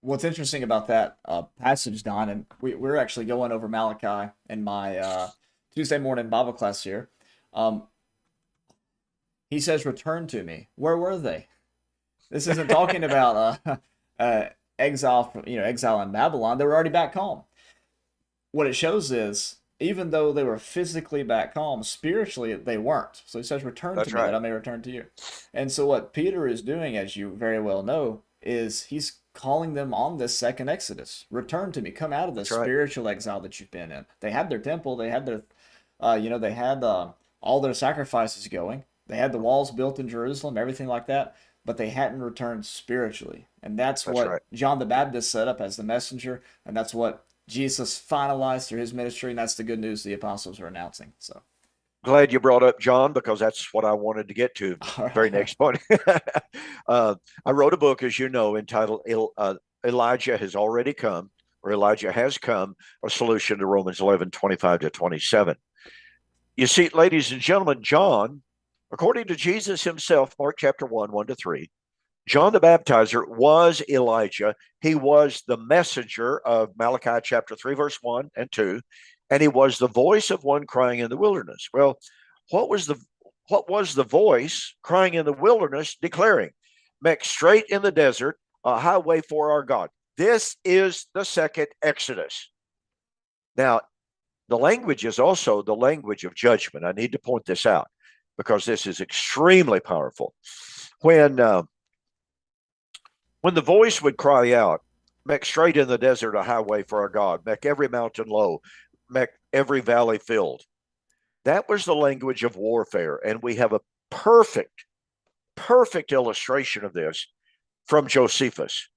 What's interesting about that passage, Don, and we're actually going over Malachi in my Tuesday morning Bible class here. He says, return to me. Where were they? This isn't talking about exile in Babylon. They were already back home. What it shows is, even though they were physically back home, spiritually they weren't. So he says, return to me, that I may return to you. And so what Peter is doing, as you very well know, is he's calling them on this second Exodus. Return to me. Come out of the spiritual exile that you've been in. They had their temple. They had their, they had all their sacrifices going. They had the walls built in Jerusalem, everything like that. But they hadn't returned spiritually. And that's what John the Baptist set up as the messenger. And that's what Jesus finalized through his ministry. And that's the good news the apostles are announcing. So glad you brought up John, because that's what I wanted to get to very next point. I wrote a book, as you know, entitled Elijah Has Already Come, or Elijah Has Come, a solution to Romans 11:25-27. You see, ladies and gentlemen, John, according to Jesus himself, Mark chapter 1:1-3, John the Baptizer was Elijah. He was the messenger of Malachi chapter 3, verse 1 and 2. And he was the voice of one crying in the wilderness. Well, what was the voice crying in the wilderness declaring? Make straight in the desert a highway for our God. This is the second Exodus. Now, the language is also the language of judgment. I need to point this out because this is extremely powerful. When the voice would cry out, make straight in the desert a highway for our God, make every mountain low, make every valley filled. That was the language of warfare. And we have a perfect illustration of this from Josephus.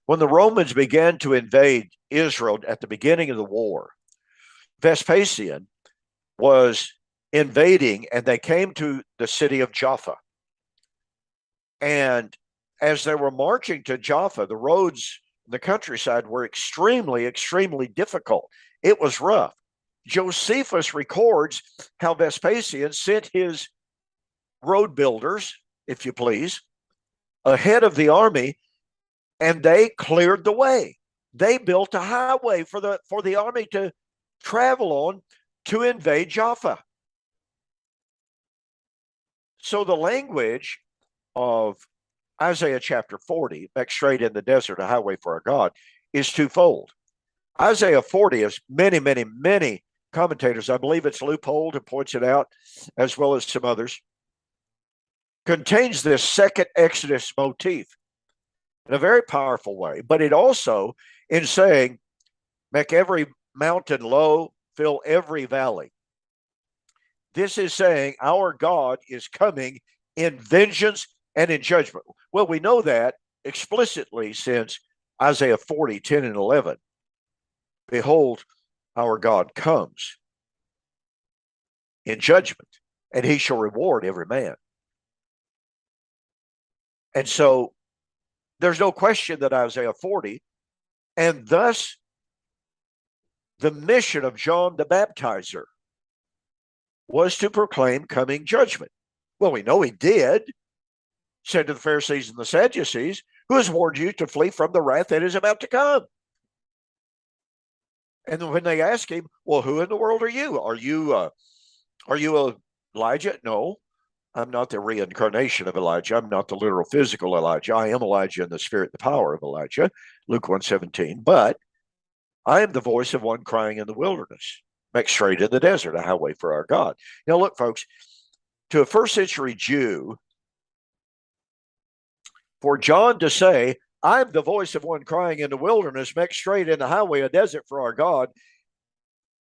When the Romans began to invade Israel at the beginning of the war, Vespasian was invading, and they came to the city of Jaffa. And as they were marching to Jaffa, the roads in the countryside were extremely difficult. It was rough. Josephus records how Vespasian sent his road builders, if you please, ahead of the army, and they cleared the way. They built a highway for the army to travel on to invade Jaffa. So the language of Isaiah chapter 40, make straight in the desert a highway for our God, is twofold. Isaiah 40, as many commentators, I believe it's Leupold who points it out, as well as some others, contains this second Exodus motif in a very powerful way. But it also, in saying, make every mountain low, fill every valley. This is saying our God is coming in vengeance and in judgment. Well, we know that explicitly since Isaiah 40, 10 and 11. Behold, our God comes in judgment, and he shall reward every man. And so there's no question that Isaiah 40, and thus The mission of John the Baptizer was to proclaim coming judgment. Well, we know he did. Said to the Pharisees and the Sadducees, who has warned you to flee from the wrath that is about to come? And when they ask him, well, who in the world are you? Are you Elijah? No, I'm not the reincarnation of Elijah. I'm not the literal physical Elijah. I am Elijah in the spirit, the power of Elijah, Luke 1:17. But I am the voice of one crying in the wilderness, make straight in the desert a highway for our God. Now, look, folks, to a first century Jew, for John to say, I'm the voice of one crying in the wilderness, make straight in the highway, a desert for our God,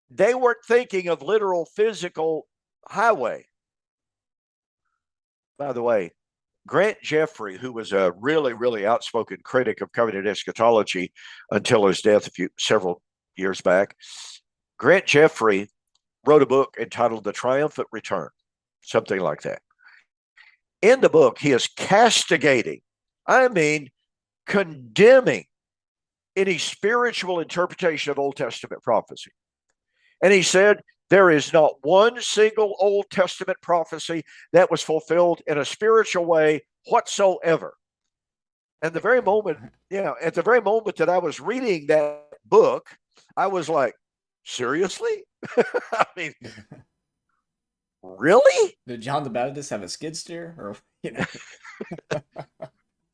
they weren't thinking of literal physical highway. By the way, Grant Jeffrey, who was a really, really outspoken critic of covenant eschatology until his death several years back, Grant Jeffrey wrote a book entitled The Triumphant Return, something like that. In the book, he is castigating, I mean, condemning any spiritual interpretation of Old Testament prophecy. And he said, there is not one single Old Testament prophecy that was fulfilled in a spiritual way whatsoever. And at the very moment that I was reading that book, I was like, seriously? I mean, really? Did John the Baptist have a skid steer? Or,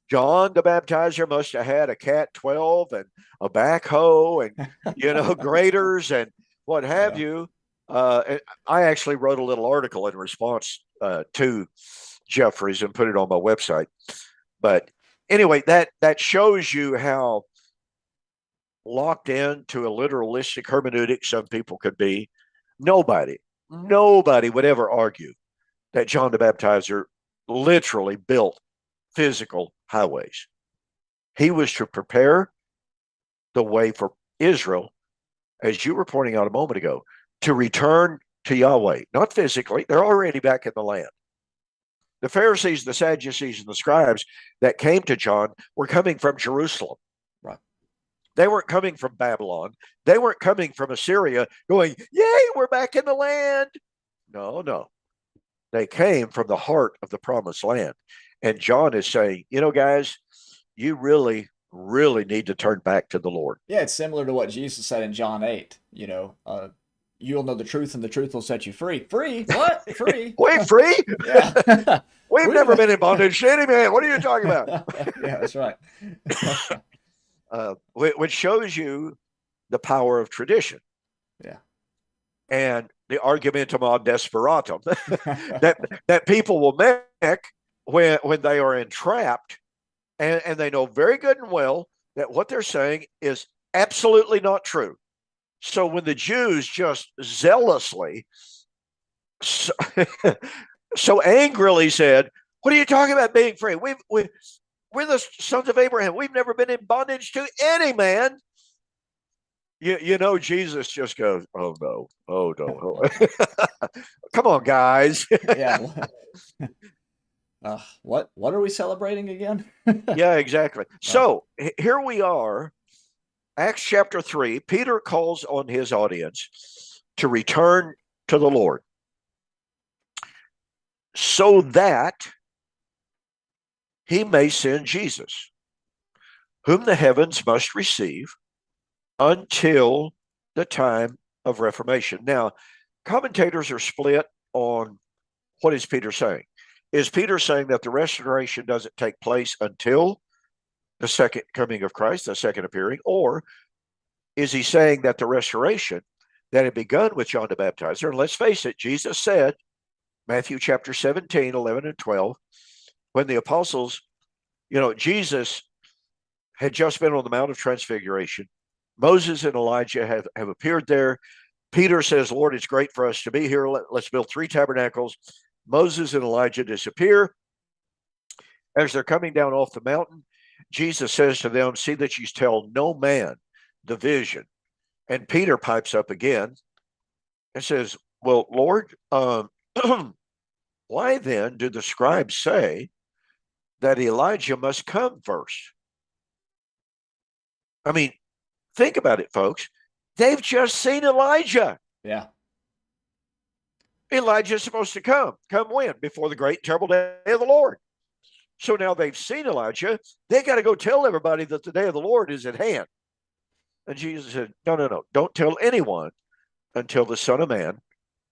John the Baptizer must have had a Cat 12 and a backhoe and, graders and what have you. I actually wrote a little article in response to Jeffries and put it on my website. But anyway, that shows you how locked into a literalistic hermeneutic some people could be. Nobody would ever argue that John the Baptizer literally built physical highways. He was to prepare the way for Israel, as you were pointing out a moment ago, to return to Yahweh, not physically. They're already back in the land. The Pharisees, the Sadducees, and the scribes that came to John were coming from Jerusalem. Right. They weren't coming from Babylon. They weren't coming from Assyria going, yay, we're back in the land. No. They came from the heart of the promised land. And John is saying, guys, you really, really need to turn back to the Lord. Yeah, it's similar to what Jesus said in John 8. You'll know the truth and the truth will set you free. Free? What? Free? Wait, free? Yeah. We've never been in bondage to any man. What are you talking about? Yeah, that's right. Which shows you the power of tradition. Yeah. And the argumentum ad desperatum that people will make when they are entrapped and they know very good and well that what they're saying is absolutely not true. So when the Jews just zealously, so angrily said, what are you talking about being free? We're the sons of Abraham. We've never been in bondage to any man. Jesus just goes, oh no. Come on, guys. Yeah. What are we celebrating again? Yeah, exactly. So here we are, Acts chapter 3. Peter calls on his audience to return to the Lord so that he may send Jesus, whom the heavens must receive until the time of Reformation. Now, commentators are split on what is Peter saying. Is Peter saying that the restoration doesn't take place until the second coming of Christ, the second appearing? Or is he saying that the restoration that had begun with John the Baptizer, and let's face it, Jesus said, Matthew chapter 17, 11 and 12, when the apostles, Jesus had just been on the Mount of Transfiguration. Moses and Elijah have appeared there. Peter says, Lord, it's great for us to be here. Let's build 3 tabernacles. Moses and Elijah disappear. As they're coming down off the mountain, Jesus says to them, see that you tell no man the vision. And Peter pipes up again and says, well, Lord, why then do the scribes say that Elijah must come first? I mean, think about it, folks. They've just seen Elijah. Yeah. Elijah's supposed to come. Come when? Before the great terrible day of the Lord. So now they've seen Elijah. They got to go tell everybody that the day of the Lord is at hand. And Jesus said, no, no, no. Don't tell anyone until the Son of Man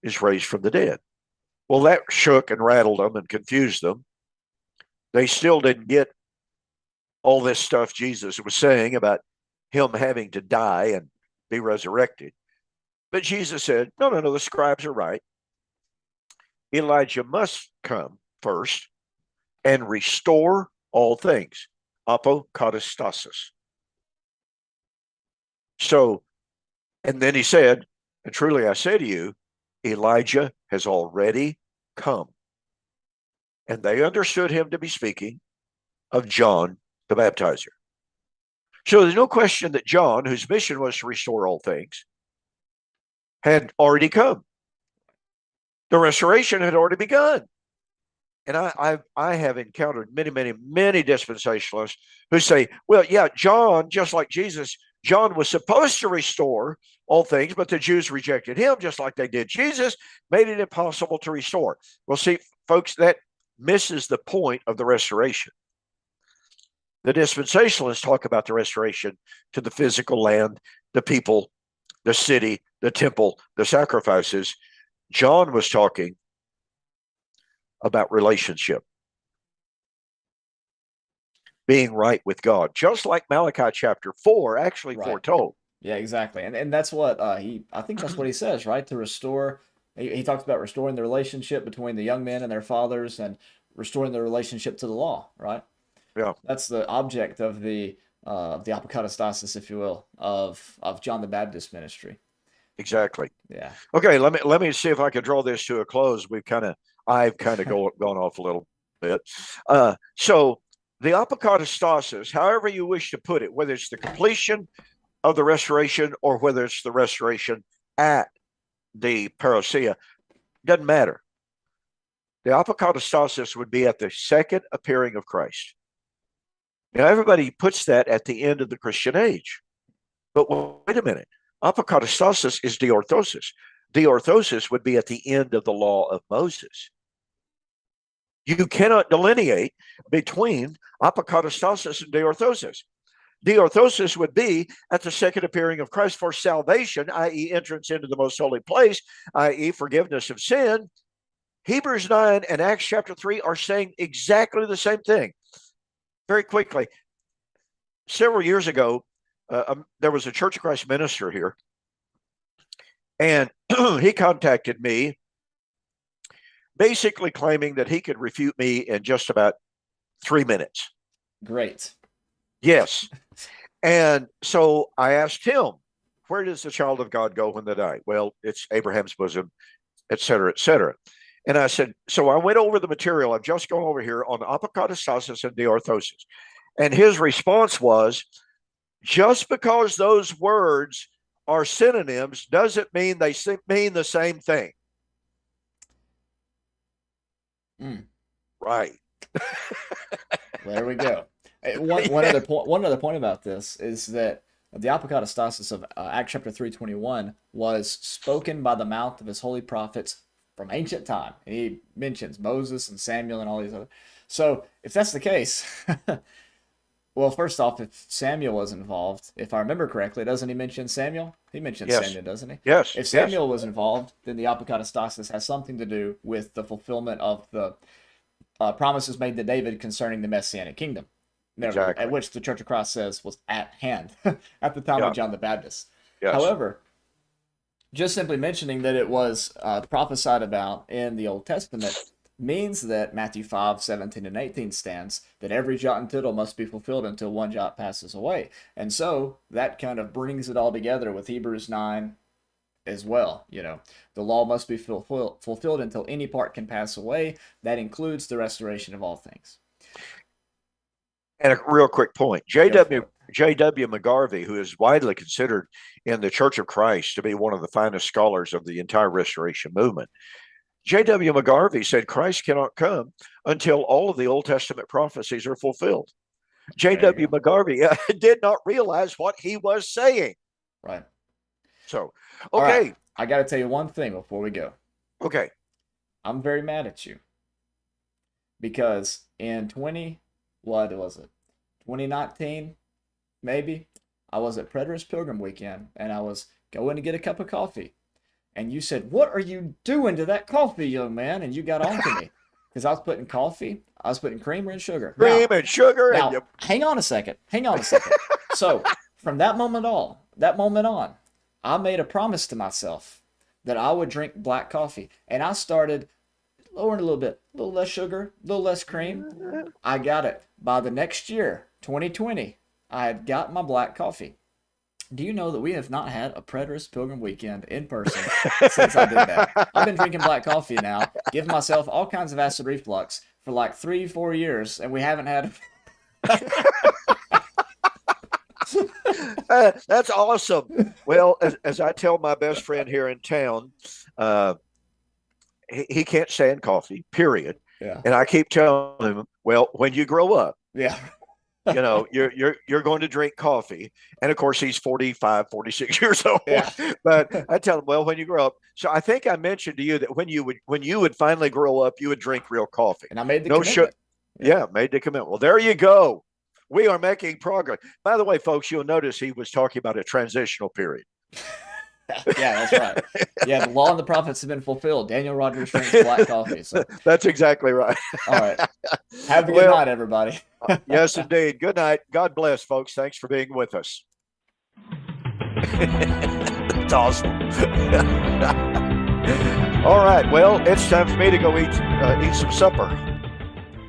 is raised from the dead. Well, that shook and rattled them and confused them. They still didn't get all this stuff Jesus was saying about him having to die and be resurrected. But Jesus said, no, no, no, the scribes are right. Elijah must come first and restore all things. Apokatastasis. So, and then he said, and truly I say to you, Elijah has already come. And they understood him to be speaking of John the Baptizer. So there's no question that John, whose mission was to restore all things, had already come. The restoration had already begun. And I have encountered many dispensationalists who say, well, yeah, John, just like Jesus, John was supposed to restore all things, but the Jews rejected him just like they did Jesus, made it impossible to restore. Well, see, folks, that misses the point of the restoration. The dispensationalists talk about the restoration to the physical land, the people, the city, the temple, the sacrifices. John was talking about relationship, being right with God, just like Malachi chapter 4 actually foretold. Yeah, exactly. And that's what I think that's what he says, right? To restore, he talks about restoring the relationship between the young men and their fathers and restoring the relationship to the law, right? Yeah. That's the object of the apokatastasis, if you will, of John the Baptist ministry. Exactly. Yeah. Okay, let me see if I can draw this to a close. I've kind of gone off a little bit. So the apokatastasis, however you wish to put it, whether it's the completion of the restoration or whether it's the restoration at the parousia, doesn't matter. The apokatastasis would be at the second appearing of Christ. Now, everybody puts that at the end of the Christian age. But wait a minute. Apokatastasis is diorthosis. Diorthosis would be at the end of the law of Moses. You cannot delineate between apokatastasis and diorthosis. Diorthosis would be at the second appearing of Christ for salvation, i.e., entrance into the most holy place, i.e., forgiveness of sin. Hebrews 9 and Acts chapter 3 are saying exactly the same thing. Very quickly, several years ago, there was a Church of Christ minister here, and he contacted me basically claiming that he could refute me in just about 3 minutes. Great. Yes. And so I asked him, where does the child of God go when they die? Well, it's Abraham's bosom, et cetera, et cetera. And I said, so I went over the material I've just gone over here on apokatastasis and diorthosis. And his response was, just because those words are synonyms doesn't mean they mean the same thing. Right. There we go. One other point about this is that the apokatastasis of Acts chapter 3:21 was spoken by the mouth of his holy prophets from ancient time. And he mentions Moses and Samuel and all these other. So if that's the case, well, first off, if Samuel was involved, if I remember correctly, doesn't he mention Samuel? He mentions Samuel, doesn't he? Yes. If Samuel was involved, then the apokatastasis has something to do with the fulfillment of the promises made to David concerning the Messianic kingdom. Exactly. At which the Church of Christ says was at hand at the time of John the Baptist. Yes. However, just simply mentioning that it was prophesied about in the Old Testament means that Matthew 5:17 and 18 stands that every jot and tittle must be fulfilled until one jot passes away. And so that kind of brings it all together with Hebrews 9 as well. You know, the law must be fulfilled until any part can pass away. That includes the restoration of all things. And a real quick point, J.W. McGarvey, who is widely considered in the Church of Christ to be one of the finest scholars of the entire Restoration movement, J.W. McGarvey said Christ cannot come until all of the Old Testament prophecies are fulfilled. J.W. McGarvey did not realize what he was saying. Right. So, All right. okay. I got to tell you one thing before we go. Okay. I'm very mad at you because in what was it? 2019, maybe, I was at Preterist Pilgrim Weekend and I was going to get a cup of coffee. And you said, "What are you doing to that coffee, young man?" And you got on to me because I was putting creamer and sugar. Cream and sugar. Now, And hang on a second. Hang on a second. So, from that moment on, I made a promise to myself that I would drink black coffee. And I started lowering a little bit, a little less sugar, a little less cream. I got it. By the next year, 2020, I had got my black coffee. Do you know that we have not had a Preterist Pilgrim Weekend in person since I did that? I've been drinking black coffee now, giving myself all kinds of acid reflux for like 3-4 years, and we haven't had. That's awesome. Well, as I tell my best friend here in town, he can't stand coffee, period. Yeah. And I keep telling him, well, when you grow up, Yeah. you're going to drink coffee. And of course, he's 45, 46 years old. Yeah. But I tell him, well, when you grow up. So I think I mentioned to you that when you would finally grow up, you would drink real coffee. And I made the commitment. Yeah, made the commitment. Well, there you go. We are making progress. By the way, folks, you'll notice he was talking about a transitional period. Yeah, that's right. Yeah, the law and the prophets have been fulfilled. Daniel Rogers drinks black coffee. So that's exactly right. All right. Have a good night, everybody. Yes, indeed. Good night. God bless, folks. Thanks for being with us. It's awesome. All right. Well, it's time for me to go eat some supper.